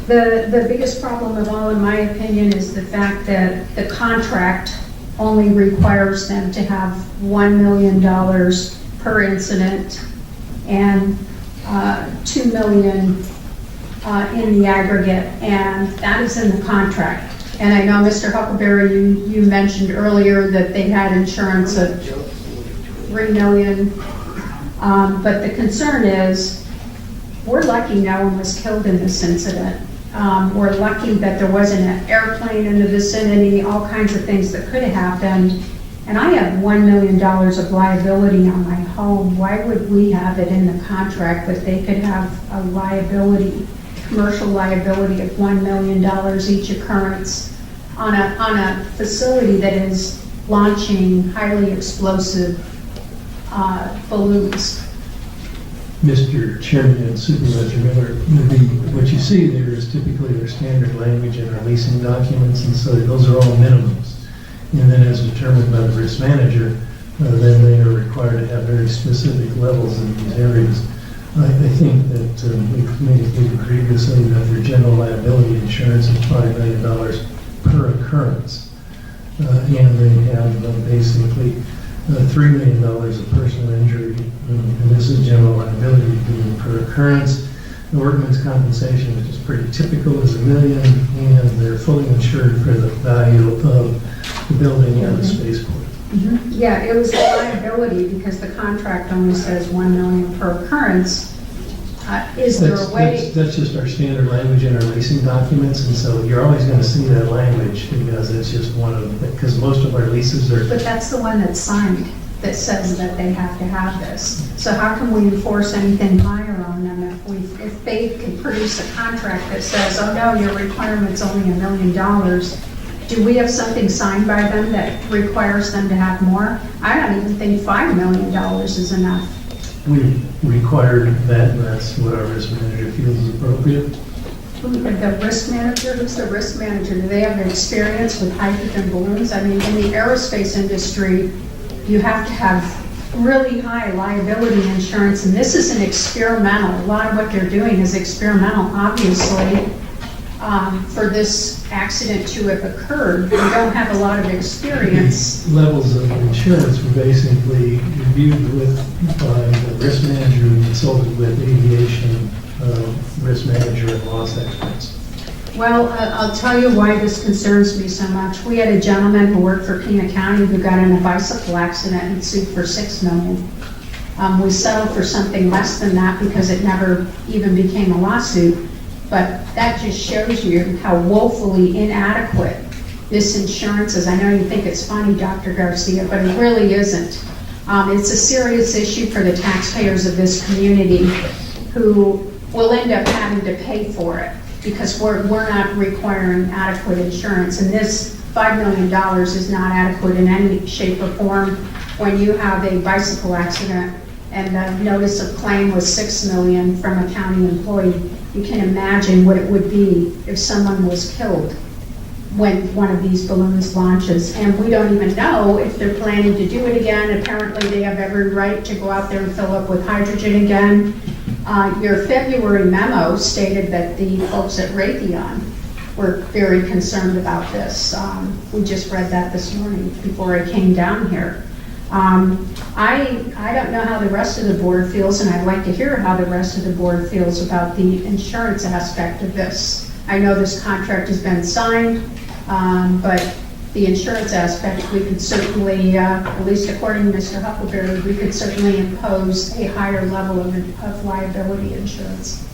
The biggest problem of all, in my opinion, is the fact that the contract only requires them to have $1 million per incident and $2 million in the aggregate, and that is in the contract. And I know, Mr. Huckelberry, you mentioned earlier that they had insurance of $3 million, but the concern is we're lucky no one was killed in this incident. We're lucky that there wasn't an airplane in the vicinity, all kinds of things that could have happened. And I have $1 million of liability on my home. Why would we have it in the contract that they could have a liability, commercial liability of $1 million each occurrence on a facility that is launching highly explosive balloons? Mr. Chairman and Supervisor Miller, what you see there is typically their standard language in our leasing documents, and so those are all minimums. And then as determined by the risk manager, then they are required to have very specific levels in these areas. I think that we've communicated previously that their general liability insurance is $5 million per occurrence. And they have basically $3 million of personal injury, and this is general liability being per occurrence. The workman's compensation, which is pretty typical, is $1 million, and they're fully insured for the value of the building and the spaceport. Mm-hmm. Yeah, it was a liability because the contract only says $1 million per occurrence. Is there a way? That's just our standard language in our leasing documents, and so you're always going to see that language because it's just one of them, because most of our leases are... But that's the one that's signed that says that they have to have this. So how can we enforce anything higher on them if they can produce a contract that says, oh no, your requirement's only $1 million? Do we have something signed by them that requires them to have more? I don't even think $5 million is enough. We required that, and that's what our risk manager feels is appropriate. The risk manager, who's the risk manager? Do they have experience with hydrogen balloons? I mean, in the aerospace industry, you have to have really high liability insurance, and this is an experimental. A lot of what they're doing is experimental, obviously. For this accident to have occurred, we don't have a lot of experience. The levels of insurance were basically reviewed by the risk manager who consulted with aviation risk manager and loss experts. Well, I'll tell you why this concerns me so much. We had a gentleman who worked for Pima County who got in a bicycle accident and sued for $6 million. We settled for something less than that because it never even became a lawsuit. But that just shows you how woefully inadequate this insurance is. I know you think it's funny, Dr. Garcia, but it really isn't. It's a serious issue for the taxpayers of this community who will end up having to pay for it because we're not requiring adequate insurance. And this $5 million is not adequate in any shape or form. When you have a bicycle accident and the notice of claim was $6 million from a county employee, you can imagine what it would be if someone was killed when one of these balloons launches. And we don't even know if they're planning to do it again. Apparently they have every right to go out there and fill up with hydrogen again. Your February memo stated that the folks at Raytheon were very concerned about this. We just read that this morning before I came down here. I don't know how the rest of the board feels, and I'd like to hear how the rest of the board feels about the insurance aspect of this. I know this contract has been signed, but the insurance aspect, we could certainly, at least according to Mr. Huckelberry, we could certainly impose a higher level of liability insurance.